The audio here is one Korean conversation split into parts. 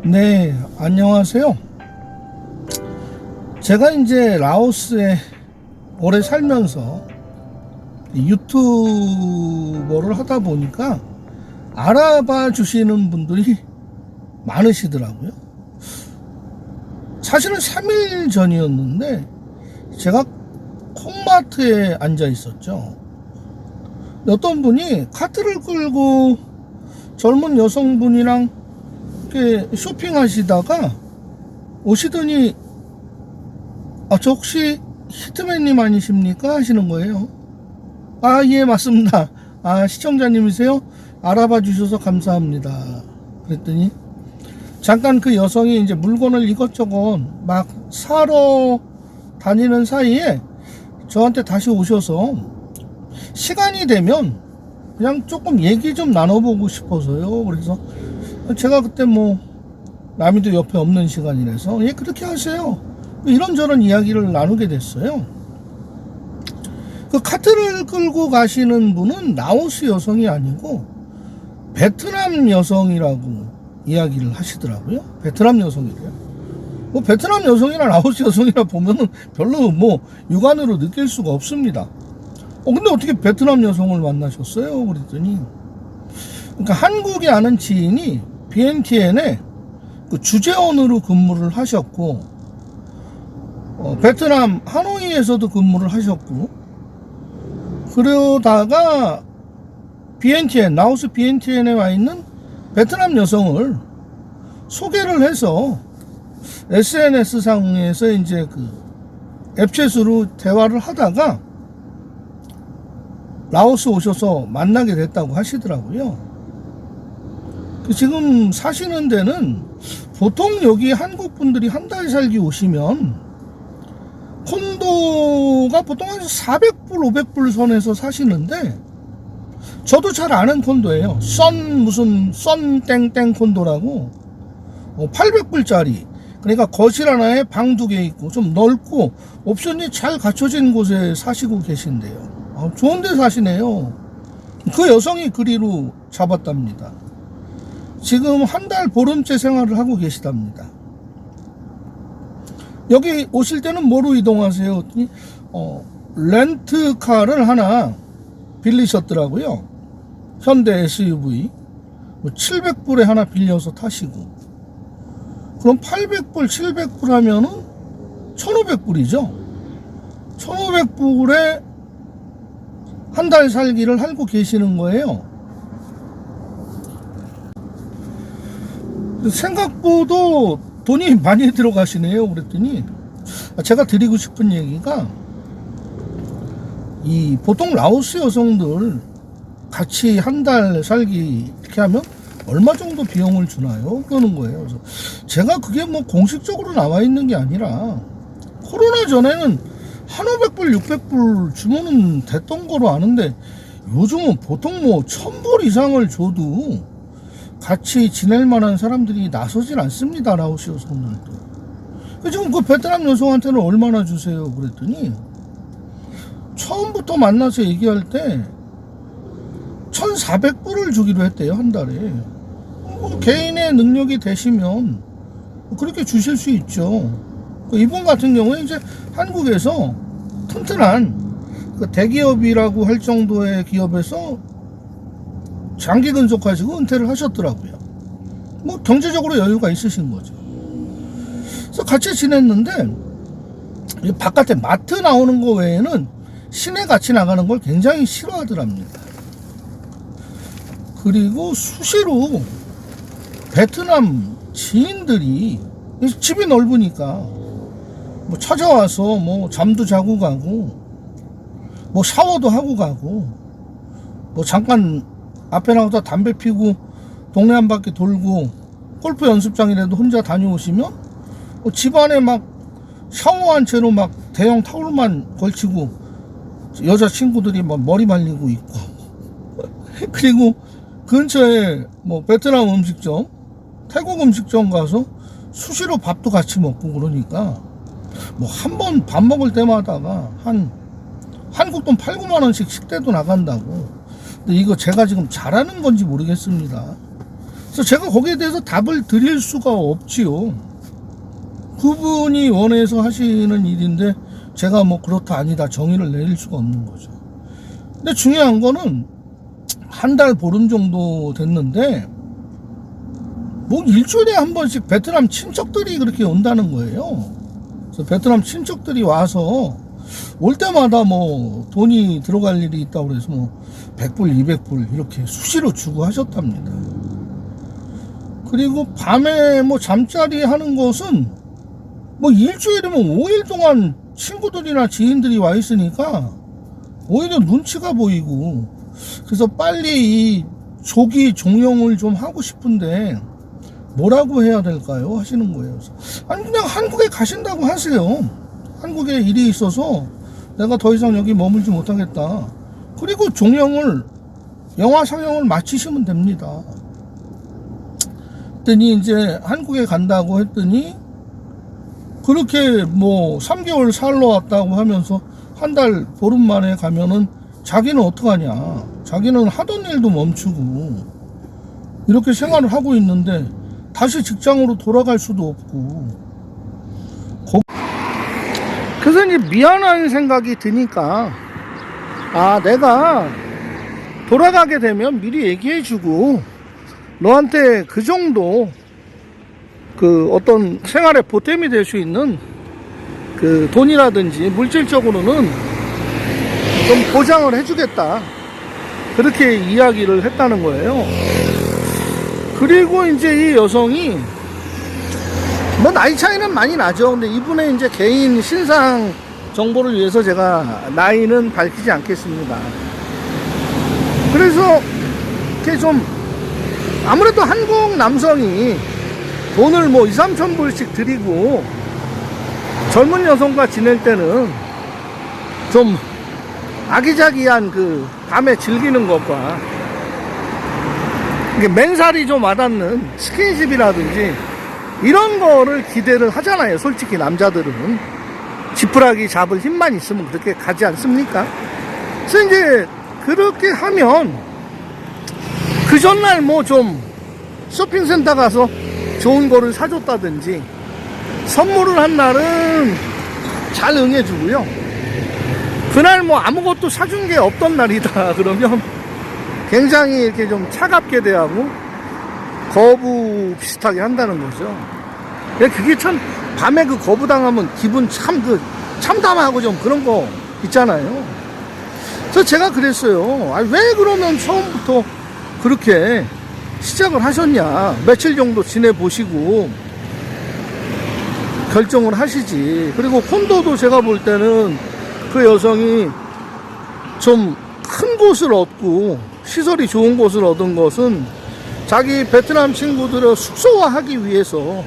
네, 안녕하세요. 제가 이제 라오스에 오래 살면서 유튜버를 하다 보니까 알아봐 주시는 분들이 많으시더라고요. 사실은 3일 전이었는데 제가 콩마트에 앉아 있었죠. 어떤 분이 카트를 끌고 젊은 여성분이랑 이렇게 쇼핑하시다가 오시더니 저 혹시 히트맨님 아니십니까? 하시는 거예요. 예, 맞습니다. 시청자님이세요? 알아봐 주셔서 감사합니다. 그랬더니 잠깐 그 여성이 이제 물건을 이것저것 막 사러 다니는 사이에 저한테 다시 오셔서 시간이 되면 그냥 조금 얘기 좀 나눠보고 싶어서요. 그래서 제가 그때 남이도 옆에 없는 시간이라서 예, 그렇게 하세요. 이런저런 이야기를 나누게 됐어요. 그 카트를 끌고 가시는 분은 라오스 여성이 아니고 베트남 여성이라고 이야기를 하시더라고요. 베트남 여성이래요. 베트남 여성이나 라오스 여성이나 보면은 별로 육안으로 느낄 수가 없습니다. 근데 어떻게 베트남 여성을 만나셨어요? 그랬더니 그러니까 한국에 아는 지인이 BNTN에 그 주재원으로 근무를 하셨고 베트남 하노이에서도 근무를 하셨고 그러다가 BNTN 라오스 BNTN에 와 있는 베트남 여성을 소개를 해서 SNS 상에서 이제 그 앱챗으로 대화를 하다가 라오스 오셔서 만나게 됐다고 하시더라고요. 지금 사시는 데는 보통 여기 한국 분들이 한 달 살기 오시면 콘도가 보통 한 400불, 500불 선에서 사시는데 저도 잘 아는 콘도예요. 썬 땡땡 콘도라고 800불짜리. 그러니까 거실 하나에 방 2개 있고 좀 넓고 옵션이 잘 갖춰진 곳에 사시고 계신데요. 좋은 데 사시네요. 그 여성이 그리로 잡았답니다. 지금 한 달 보름째 생활을 하고 계시답니다. 여기 오실 때는 뭐로 이동하세요? 렌트카를 하나 빌리셨더라고요. 현대 SUV 700불에 하나 빌려서 타시고 그럼 800불 700불 하면은 1500불이죠 1500불에 한 달 살기를 하고 계시는 거예요. 생각보다 돈이 많이 들어가시네요. 그랬더니 제가 드리고 싶은 얘기가 이 보통 라오스 여성들 같이 한 달 살기 이렇게 하면 얼마 정도 비용을 주나요? 그러는 거예요. 그래서 제가 그게 공식적으로 나와 있는 게 아니라 코로나 전에는 1,500불 600불 주면은 됐던 거로 아는데 요즘은 보통 1,000불 이상을 줘도 같이 지낼 만한 사람들이 나서질 않습니다. 라오스 여성들도. 지금 그 베트남 여성한테는 얼마나 주세요? 그랬더니 처음부터 만나서 얘기할 때 1,400불을 주기로 했대요. 한 달에. 개인의 능력이 되시면 그렇게 주실 수 있죠. 이분 같은 경우에 이제 한국에서 튼튼한 그 대기업이라고 할 정도의 기업에서 장기 근속하시고 은퇴를 하셨더라고요. 경제적으로 여유가 있으신 거죠. 그래서 같이 지냈는데 바깥에 마트 나오는 거 외에는 시내 같이 나가는 걸 굉장히 싫어하더랍니다. 그리고 수시로 베트남 지인들이 집이 넓으니까 찾아와서 잠도 자고 가고 샤워도 하고 가고 잠깐 앞에 나가서 담배 피고 동네 한 바퀴 돌고 골프 연습장이라도 혼자 다녀오시면 집안에 샤워한 채로 대형 타올만 걸치고 여자친구들이 머리 말리고 있고 그리고 근처에 베트남 음식점, 태국 음식점 가서 수시로 밥도 같이 먹고 그러니까 한 번 밥 먹을 때마다가 한국 돈 8, 9만 원씩 식대도 나간다고. 근데 이거 제가 지금 잘하는 건지 모르겠습니다. 그래서 그래서 제가 거기에 대해서 답을 드릴 수가 없지요. 그분이 원해서 하시는 일인데 제가 뭐 그렇다 아니다 정의를 내릴 수가 없는 거죠. 근데 중요한 거는 한 달 보름 정도 됐는데 뭐 일주일에 한 번씩 베트남 친척들이 그렇게 온다는 거예요. 그래서 베트남 친척들이 와서 올 때마다 뭐 돈이 들어갈 일이 있다고 그래서 뭐 100불 200불 이렇게 수시로 주고 하셨답니다. 그리고 밤에 뭐 잠자리 하는 것은 뭐 일주일이면 5일 동안 친구들이나 지인들이 와 있으니까 오히려 눈치가 보이고, 그래서 빨리 이 조기 종영을 좀 하고 싶은데 뭐라고 해야 될까요? 하시는 거예요. 그래서 아니 그냥 한국에 가신다고 하세요. 한국에 일이 있어서 내가 더 이상 여기 머물지 못하겠다. 그리고 종영을 영화 상영을 마치시면 됩니다. 그랬더니 이제 한국에 간다고 했더니 그렇게 뭐 3개월 살러 왔다고 하면서 한 달 보름 만에 가면은 자기는 어떡하냐, 자기는 하던 일도 멈추고 이렇게 생활을 하고 있는데 다시 직장으로 돌아갈 수도 없고, 그래서 이제 미안한 생각이 드니까 아 내가 돌아가게 되면 미리 얘기해주고 너한테 그 정도 그 어떤 생활에 보탬이 될 수 있는 그 돈이라든지 물질적으로는 좀 보장을 해주겠다, 그렇게 이야기를 했다는 거예요. 그리고 이제 이 여성이 뭐 나이 차이는 많이 나죠. 근데 이분의 이제 개인 신상 정보를 위해서 제가 나이는 밝히지 않겠습니다. 그래서 이렇게 좀 아무래도 한국 남성이 돈을 뭐 2, 3천 불씩 드리고 젊은 여성과 지낼 때는 좀 아기자기한 그 밤에 즐기는 것과 이게 맨살이 좀 와닿는 스킨십이라든지 이런 거를 기대를 하잖아요. 솔직히 남자들은 지푸라기 잡을 힘만 있으면 그렇게 가지 않습니까? 그래서 이제 그렇게 하면 그 전날 뭐 좀 쇼핑센터 가서 좋은 거를 사줬다든지 선물을 한 날은 잘 응해주고요. 그날 뭐 아무것도 사준 게 없던 날이다 그러면 굉장히 이렇게 좀 차갑게 대하고 거부 비슷하게 한다는 거죠. 그게 참 밤에 그 거부당하면 기분 참 그 참담하고 좀 그런 거 있잖아요. 그래서 제가 그랬어요. 아니, 왜 그러면 처음부터 그렇게 시작을 하셨냐, 며칠 정도 지내보시고 결정을 하시지. 그리고 콘도도 제가 볼 때는 그 여성이 좀 큰 곳을 얻고 시설이 좋은 곳을 얻은 것은 자기 베트남 친구들을 숙소화하기 위해서,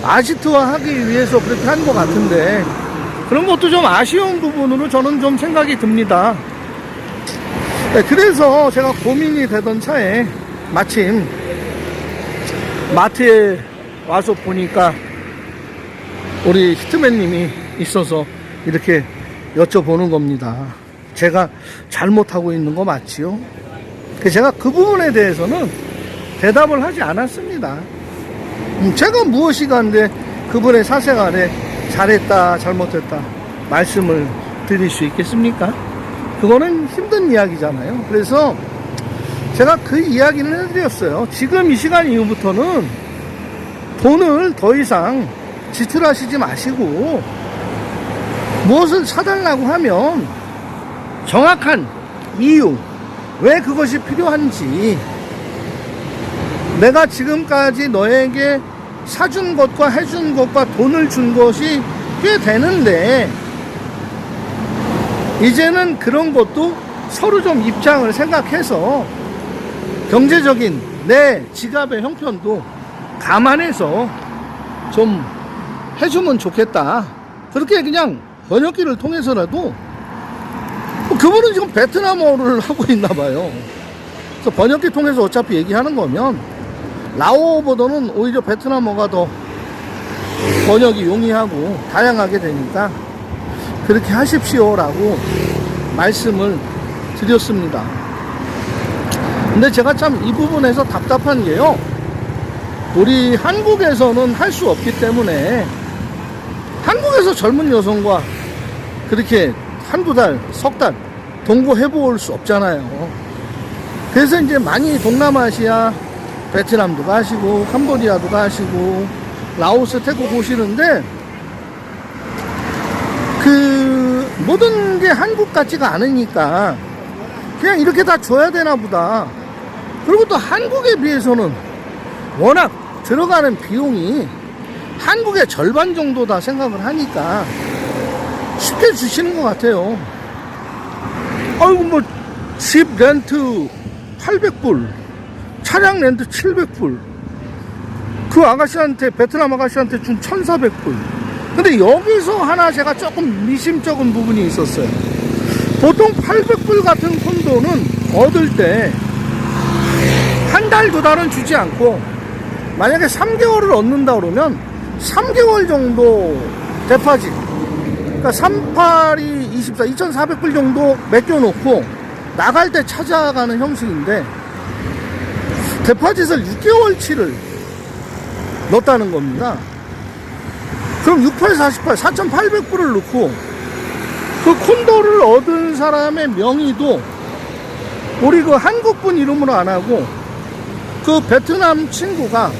아지트화하기 위해서 그렇게 한 것 같은데 그런 것도 좀 아쉬운 부분으로 저는 좀 생각이 듭니다. 네, 그래서 제가 고민이 되던 차에 마침 마트에 와서 보니까 우리 히트맨님이 있어서 이렇게 여쭤보는 겁니다. 제가 잘못하고 있는 거 맞지요? 제가 그 부분에 대해서는 대답을 하지 않았습니다. 제가 무엇이 간데 그분의 사생활에 잘했다 잘못했다 말씀을 드릴 수 있겠습니까? 그거는 힘든 이야기잖아요. 그래서 제가 그 이야기를 해드렸어요. 지금 이 시간 이후부터는 돈을 더 이상 지출하시지 마시고 무엇을 사달라고 하면 정확한 이유, 왜 그것이 필요한지, 내가 지금까지 너에게 사준 것과 해준 것과 돈을 준 것이 꽤 되는데 이제는 그런 것도 서로 좀 입장을 생각해서 경제적인 내 지갑의 형편도 감안해서 좀 해주면 좋겠다. 그렇게 그냥 번역기를 통해서라도, 그분은 지금 베트남어를 하고 있나 봐요. 그래서 번역기 통해서 어차피 얘기하는 거면 라오어보다는 오히려 베트남어가 더 번역이 용이하고 다양하게 되니까 그렇게 하십시오라고 말씀을 드렸습니다. 근데 제가 참 이 부분에서 답답한 게요, 우리 한국에서는 할 수 없기 때문에 한국에서 젊은 여성과 그렇게 한두 달, 석 달 동거해 볼 수 없잖아요. 그래서 이제 많이 동남아시아, 베트남도 가시고 캄보디아도 가시고 라오스, 태국 오시는데 그 모든 게 한국 같지가 않으니까 그냥 이렇게 다 줘야 되나 보다. 그리고 또 한국에 비해서는 워낙 들어가는 비용이 한국의 절반 정도다 생각을 하니까 쉽게 주시는 것 같아요. 아이고 뭐 집 렌트 800불, 차량 렌트 700불, 그 아가씨한테, 베트남 아가씨한테 준 1400불. 근데 여기서 하나 제가 조금 미심쩍은 부분이 있었어요. 보통 800불 같은 콘도는 얻을 때 한 달, 두 달은 주지 않고 만약에 3개월을 얻는다 그러면 3개월 정도 데파짓, 그러니까 38이 24, 2400불 정도 맡겨놓고 나갈 때 찾아가는 형식인데 데파짓을 6개월치를 넣었다는 겁니다. 그럼 68, 48, 4800불을 넣고 그 콘도를 얻은 사람의 명의도 우리 그 한국분 이름으로 안 하고 그 베트남 친구가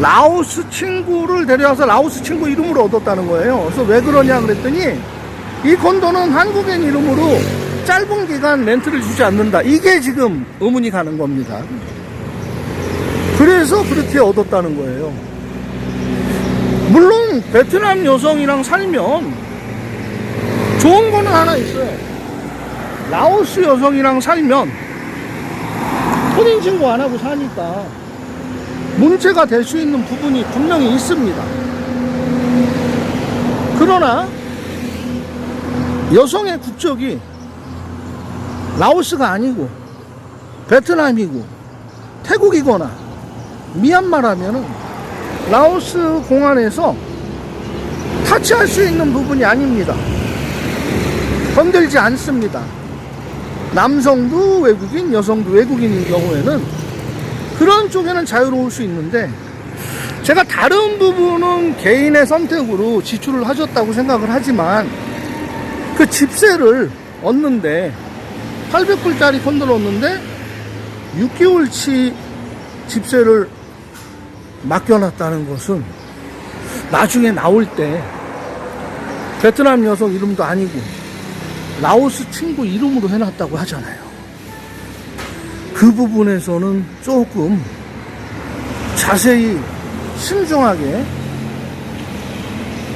라오스 친구를 데려와서 라오스 친구 이름으로 얻었다는 거예요. 그래서 왜 그러냐 그랬더니 이 콘도는 한국인 이름으로 짧은 기간 렌트를 주지 않는다. 이게 지금 의문이 가는 겁니다. 그래서 그렇게 얻었다는 거예요. 물론 베트남 여성이랑 살면 좋은 거는 하나 있어요. 라오스 여성이랑 살면 혼인신고 안 하고 사니까 문제가 될 수 있는 부분이 분명히 있습니다. 그러나 여성의 국적이 라오스가 아니고 베트남이고 태국이거나 미얀마라면은 라오스 공안에서 타치할 수 있는 부분이 아닙니다. 건들지 않습니다. 남성도 외국인, 여성도 외국인인 경우에는 그런 쪽에는 자유로울 수 있는데 제가 다른 부분은 개인의 선택으로 지출을 하셨다고 생각을 하지만 그 집세를 얻는데 800불짜리 콘도를 얻는데 6개월치 집세를 맡겨놨다는 것은 나중에 나올 때 베트남 여성 이름도 아니고 라오스 친구 이름으로 해놨다고 하잖아요. 그 부분에서는 조금 자세히 신중하게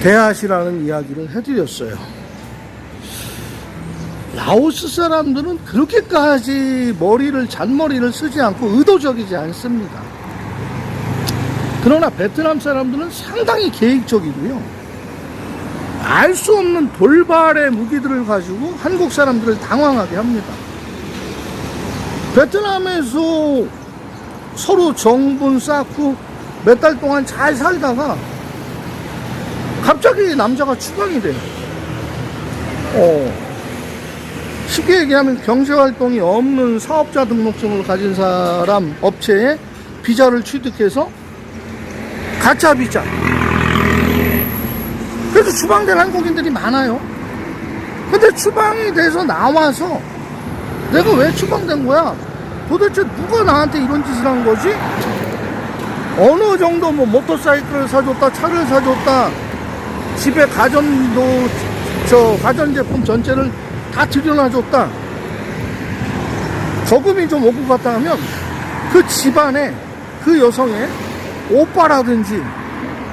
대하시라는 이야기를 해드렸어요. 라오스 사람들은 그렇게까지 잔머리를 쓰지 않고 의도적이지 않습니다. 그러나 베트남 사람들은 상당히 계획적이고요. 알 수 없는 돌발의 무기들을 가지고 한국 사람들을 당황하게 합니다. 베트남에서 서로 정분 쌓고 몇 달 동안 잘 살다가 갑자기 남자가 추방이 돼요. 쉽게 얘기하면 경제활동이 없는 사업자 등록증을 가진 사람 업체에 비자를 취득해서 가짜 비자. 그래서 추방된 한국인들이 많아요. 근데 추방이 돼서 나와서 내가 왜 추방된 거야? 도대체 누가 나한테 이런 짓을 한 거지? 어느 정도 뭐 모터사이클을 사줬다, 차를 사줬다, 집에 가전제품 전체를 다 들여놔줬다. 저금이 좀 오고 갔다 하면 그 집안에 그 여성의 오빠라든지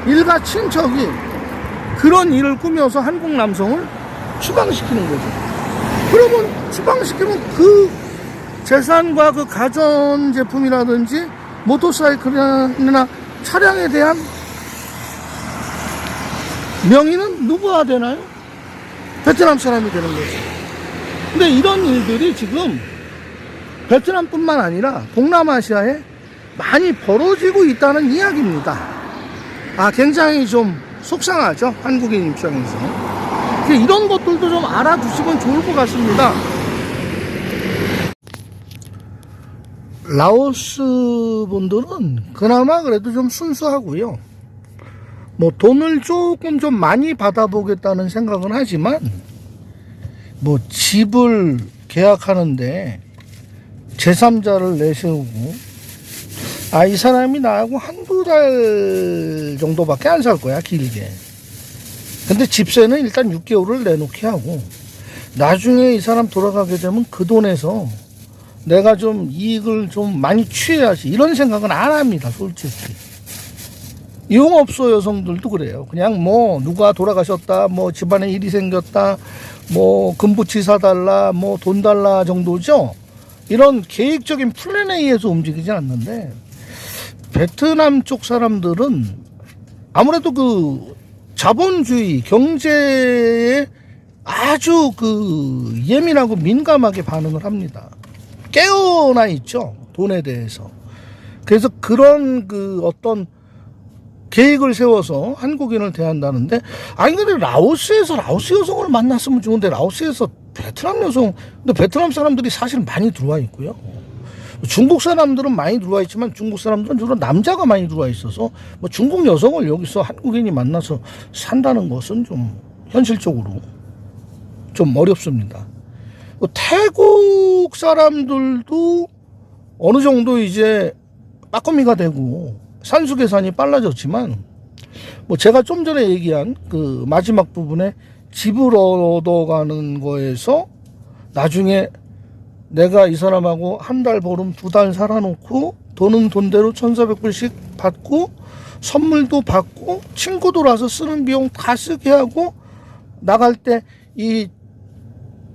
일가 친척이 그런 일을 꾸며서 한국 남성을 추방시키는 거죠. 그러면 추방시키면 그 재산과 그 가전제품이라든지 모터사이클이나 차량에 대한 명의는 누구가 되나요? 베트남 사람이 되는 거죠. 근데 이런 일들이 지금 베트남뿐만 아니라 동남아시아에 많이 벌어지고 있다는 이야기입니다. 굉장히 좀 속상하죠, 한국인 입장에서. 이런 것들도 좀 알아두시면 좋을 것 같습니다. 라오스 분들은 그나마 그래도 좀 순수하고요. 뭐 돈을 조금 좀 많이 받아보겠다는 생각은 하지만 뭐 집을 계약하는데 제3자를 내세우고 이 사람이 나하고 한두 달 정도밖에 안 살 거야, 길게. 근데 집세는 일단 6개월을 내놓게 하고 나중에 이 사람 돌아가게 되면 그 돈에서 내가 좀 이익을 좀 많이 취해야지, 이런 생각은 안 합니다, 솔직히. 이용업소 여성들도 그래요. 그냥 뭐 누가 돌아가셨다, 뭐 집안에 일이 생겼다, 뭐 금부치 사달라, 뭐 돈 달라 정도죠. 이런 계획적인 플랜에 의해서 움직이지 않는데, 베트남 쪽 사람들은 아무래도 그 자본주의 경제에 아주 그 예민하고 민감하게 반응을 합니다. 깨어나 있죠, 돈에 대해서. 그래서 그런 그 어떤 계획을 세워서 한국인을 대한다는데, 근데 라오스에서 라오스 여성을 만났으면 좋은데 라오스에서 베트남 여성, 근데 베트남 사람들이 사실 많이 들어와 있고요. 중국 사람들은 많이 들어와 있지만 중국 사람들은 주로 남자가 많이 들어와 있어서 뭐 중국 여성을 여기서 한국인이 만나서 산다는 것은 좀 현실적으로 좀 어렵습니다. 태국 사람들도 어느 정도 이제 빠꾸미가 되고 산수계산이 빨라졌지만, 뭐 제가 좀 전에 얘기한 그 마지막 부분에 집을 얻어가는 거에서 나중에 내가 이 사람하고 한 달 보름 2달 살아놓고 돈은 돈대로 1,400불씩 받고 선물도 받고 친구들 와서 쓰는 비용 다 쓰게 하고 나갈 때 이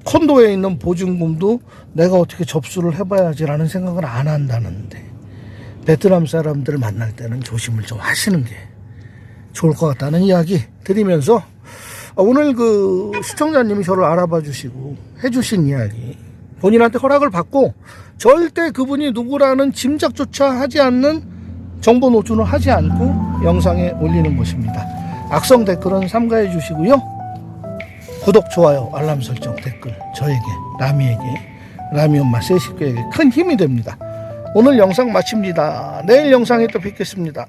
콘도에 있는 보증금도 내가 어떻게 접수를 해봐야지라는 생각을 안 한다는데, 베트남 사람들 만날 때는 조심을 좀 하시는 게 좋을 것 같다는 이야기 드리면서, 오늘 그 시청자님이 저를 알아봐 주시고 해주신 이야기, 본인한테 허락을 받고 절대 그분이 누구라는 짐작조차 하지 않는 정보 노출을 하지 않고 영상에 올리는 것입니다. 악성 댓글은 삼가해 주시고요. 구독, 좋아요, 알람 설정, 댓글 저에게, 라미에게, 라미 엄마 세 식구에게 큰 힘이 됩니다. 오늘 영상 마칩니다. 내일 영상에 또 뵙겠습니다.